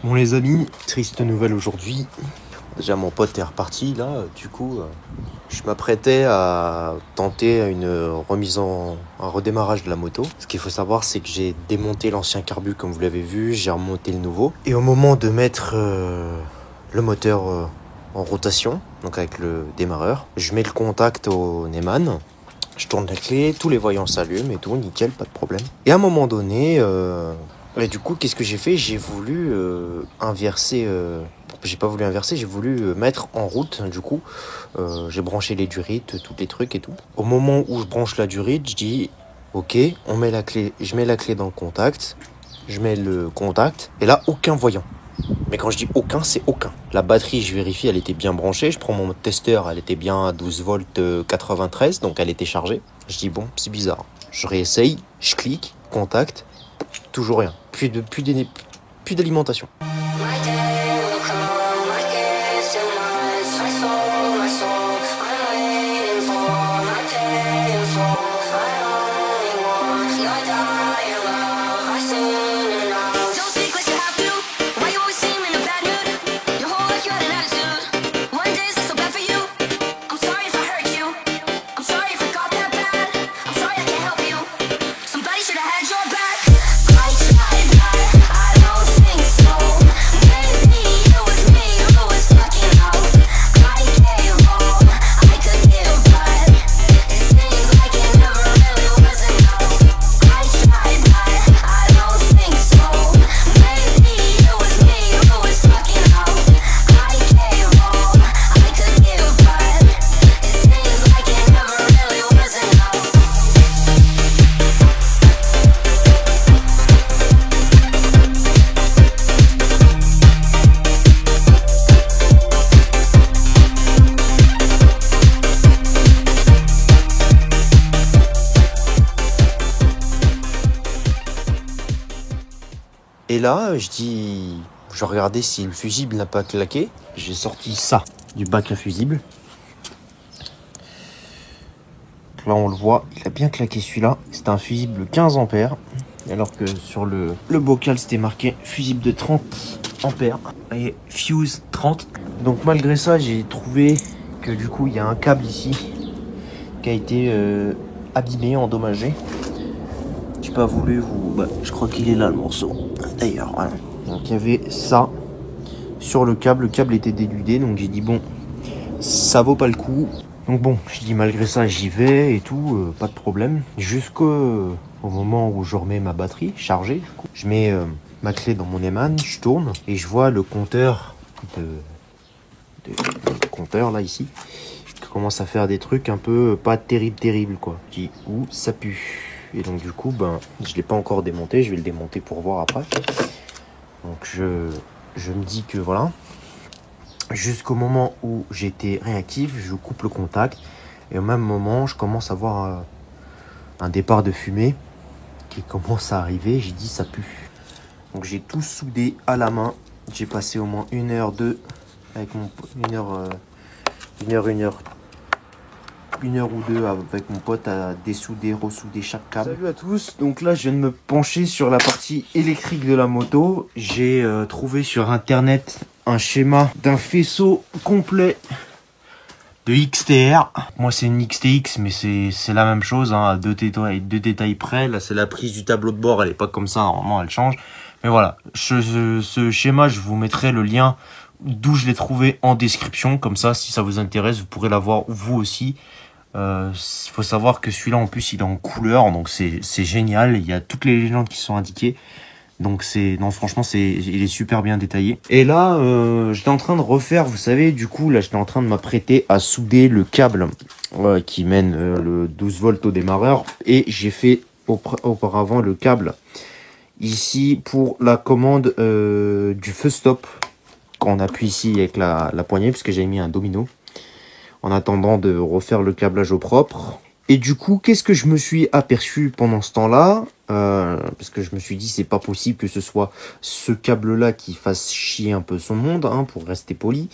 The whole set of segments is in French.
Bon les amis, triste nouvelle aujourd'hui. Déjà mon pote est reparti là, du coup je m'apprêtais à tenter un redémarrage de la moto. Ce qu'il faut savoir, c'est que j'ai démonté l'ancien carbu comme vous l'avez vu, j'ai remonté le nouveau. Et au moment de mettre le moteur en rotation, donc avec le démarreur, je mets le contact au Neumann. Je tourne la clé, tous les voyants s'allument et tout, nickel, pas de problème. Et à un moment donné, et du coup, qu'est-ce que j'ai fait? J'ai voulu inverser. J'ai pas voulu inverser, j'ai voulu mettre en route. Du coup, j'ai branché les durites, tous les trucs et tout. Au moment où je branche la durite, je dis OK, on met la clé. Je mets la clé dans le contact. Je mets le contact. Et là, aucun voyant. Mais quand je dis aucun, c'est aucun. La batterie, je vérifie, elle était bien branchée. Je prends mon testeur, elle était bien à 12 volts 93, donc elle était chargée. Je dis bon, c'est bizarre. Je réessaye, je clique, contact, toujours rien. Plus d'alimentation. Et là, je regardais si le fusible n'a pas claqué. J'ai sorti ça du bac à fusible. Là, on le voit, il a bien claqué celui-là. C'est un fusible 15 ampères. Alors que sur le bocal, c'était marqué fusible de 30 ampères. Et fuse 30. Donc malgré ça, j'ai trouvé que du coup, il y a un câble ici qui a été abîmé, endommagé. J'ai pas voulu vous... je crois qu'il est là le morceau. D'ailleurs, voilà. Donc il y avait ça sur le câble. Le câble était déludé, donc j'ai dit bon, ça vaut pas le coup. Donc bon, je dis malgré ça, j'y vais et tout, pas de problème. Jusqu'au moment où je remets ma batterie chargée, du coup, je mets ma clé dans mon Neumann, je tourne et je vois le compteur le compteur là ici qui commence à faire des trucs un peu pas terrible quoi. Je dis ouh, ça pue. Et donc du coup, je l'ai pas encore démonté, je vais le démonter pour voir après. Donc je me dis que voilà. Jusqu'au moment où j'étais réactif, je coupe le contact. Et au même moment, je commence à voir un départ de fumée qui commence à arriver. J'ai dit ça pue. Donc j'ai tout soudé à la main. J'ai passé au moins 1 heure, 2 avec une heure ou deux avec mon pote à dessouder, ressouder chaque câble. Salut à tous, donc là je viens de me pencher sur la partie électrique de la moto. J'ai trouvé sur internet un schéma d'un faisceau complet de XTR. Moi c'est une XTX mais c'est la même chose, hein, à deux détails près. Là c'est la prise du tableau de bord, elle est pas comme ça, normalement elle change. Mais voilà, ce schéma je vous mettrai le lien d'où je l'ai trouvé en description. Comme ça si ça vous intéresse vous pourrez l'avoir vous aussi. Faut savoir que celui-là en plus il est en couleur, donc c'est génial. Il y a toutes les légendes qui sont indiquées, donc franchement il est super bien détaillé. Et là j'étais en train de refaire, vous savez, du coup là j'étais en train de m'apprêter à souder le câble qui mène le 12 volts au démarreur, et j'ai fait auparavant le câble ici pour la commande du feu stop quand on appuie ici avec la poignée, puisque j'ai mis un domino en attendant de refaire le câblage au propre. Et du coup, qu'est-ce que je me suis aperçu pendant ce temps-là, parce que je me suis dit, c'est pas possible que ce soit ce câble-là qui fasse chier un peu son monde, hein, pour rester poli.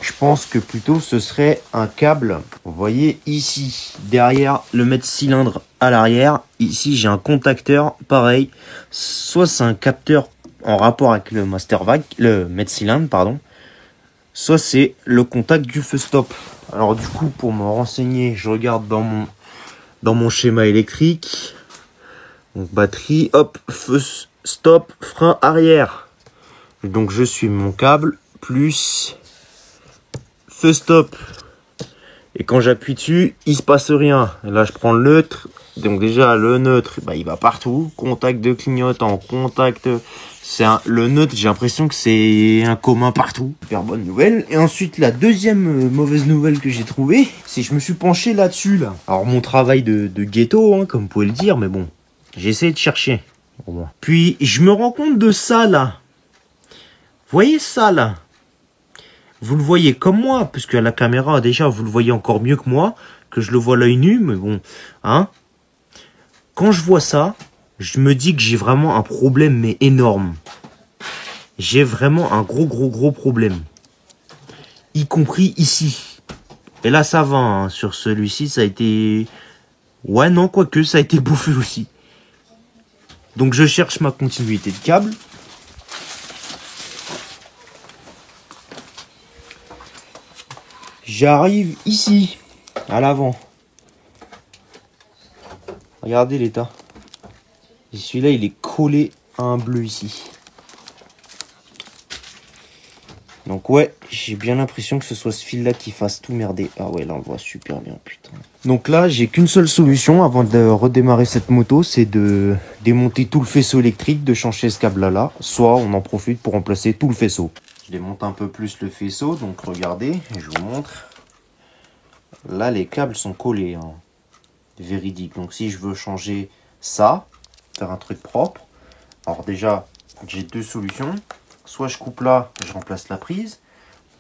Je pense que plutôt ce serait un câble, vous voyez ici, derrière le mètre-cylindre à l'arrière. Ici, j'ai un contacteur, pareil. Soit c'est un capteur en rapport avec le master vac, le maître cylindre, pardon, soit c'est le contact du feu stop. Alors du coup, pour me renseigner, je regarde dans mon schéma électrique. Donc batterie, hop, feu stop, frein arrière. Donc je suis mon câble plus feu stop. Et quand j'appuie dessus, il se passe rien. Et là, je prends le neutre. Donc déjà, le neutre, bah, il va partout. Contact de clignotant, contact... le neutre, j'ai l'impression que c'est un commun partout. Super bonne nouvelle. Et ensuite, la deuxième mauvaise nouvelle que j'ai trouvée, c'est que je me suis penché là-dessus, là. Alors, mon travail de ghetto, hein, comme vous pouvez le dire, mais bon, j'ai essayé de chercher. Bon. Puis, je me rends compte de ça, là. Vous voyez ça, là? Vous le voyez comme moi, puisque à la caméra, déjà, vous le voyez encore mieux que moi, que je le vois à l'œil nu, mais bon, hein. Quand je vois ça, je me dis que j'ai vraiment un problème, mais énorme. J'ai vraiment un gros problème. Y compris ici. Et là, ça va, hein. Sur celui-ci, ça a été... Ouais, non, quoique, ça a été bouffé aussi. Donc, je cherche ma continuité de câble. J'arrive ici, à l'avant. Regardez l'état. Et celui-là, il est collé à un bleu ici. Donc ouais, j'ai bien l'impression que ce soit ce fil-là qui fasse tout merder. Ah ouais, là, on le voit super bien, putain. Donc là, j'ai qu'une seule solution avant de redémarrer cette moto, c'est de démonter tout le faisceau électrique, de changer ce câble-là. Soit on en profite pour remplacer tout le faisceau. Je démonte un peu plus le faisceau, donc regardez, je vous montre. Là, les câbles sont collés, hein. Véridique. Donc si je veux changer ça, faire un truc propre, alors déjà, j'ai deux solutions. Soit je coupe là, je remplace la prise.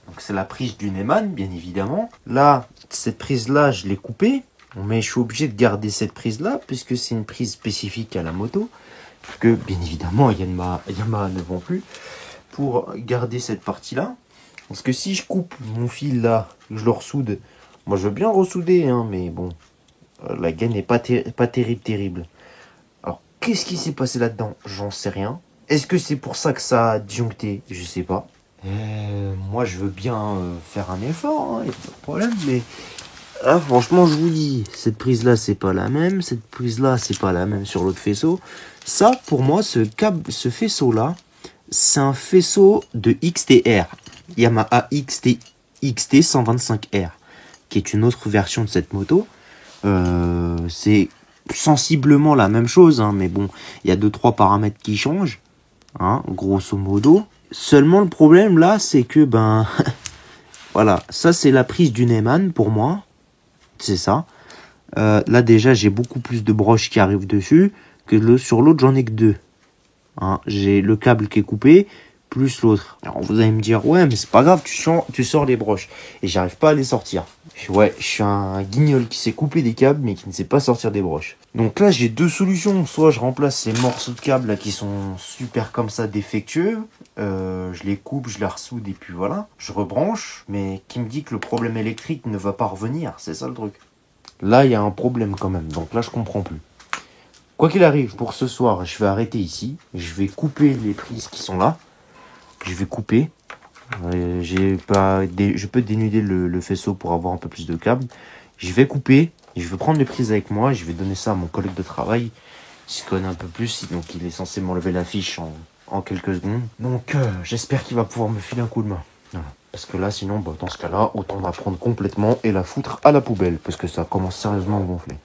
Donc c'est la prise du Neumann, bien évidemment. Là, cette prise-là, je l'ai coupée. Mais je suis obligé de garder cette prise-là, puisque c'est une prise spécifique à la moto. Que, bien évidemment, Yamaha ne vend plus. Pour garder cette partie-là. Parce que si je coupe mon fil là, je le ressoude. Moi, je veux bien ressouder, hein, mais bon. La gaine n'est pas terrible. Alors, qu'est-ce qui s'est passé là-dedans? J'en sais rien. Est-ce que c'est pour ça que ça a disjoncté? Je sais pas. Moi, je veux bien faire un effort, hein, y a pas de problème, mais là, franchement, je vous dis, cette prise-là, c'est pas la même. Cette prise-là, c'est pas la même sur l'autre faisceau. Ça, pour moi, ce faisceau-là, c'est un faisceau de XTR. Yamaha XT 125R, qui est une autre version de cette moto. C'est sensiblement la même chose, hein, mais bon, il y a 2-3 paramètres qui changent, hein, grosso modo. Seulement le problème là, c'est que ben voilà, ça c'est la prise du Neumann pour moi, c'est ça. Là déjà j'ai beaucoup plus de broches qui arrivent dessus que sur l'autre, j'en ai que 2. Hein, j'ai le câble qui est coupé plus l'autre. Alors vous allez me dire ouais, mais c'est pas grave, tu sors les broches, et j'arrive pas à les sortir. Ouais, je suis un guignol qui sait couper des câbles mais qui ne sait pas sortir des broches. Donc là j'ai deux solutions. Soit je remplace ces morceaux de câbles là qui sont super comme ça défectueux, je les coupe, je les ressoude et puis voilà, je rebranche. Mais qui me dit que le problème électrique ne va pas revenir? C'est ça le truc. Là il y a un problème quand même, donc là je comprends plus. Quoi qu'il arrive, pour ce soir je vais arrêter ici. Je vais couper les prises qui sont là. Je vais couper. Je peux dénuder le faisceau pour avoir un peu plus de câbles. Je vais couper. Je vais prendre les prises avec moi. Je vais donner ça à mon collègue de travail. Il se connaît un peu plus. Donc il est censé m'enlever la fiche en quelques secondes. Donc j'espère qu'il va pouvoir me filer un coup de main. Voilà. Parce que là sinon, dans ce cas-là, autant la prendre complètement et la foutre à la poubelle. Parce que ça commence sérieusement à gonfler.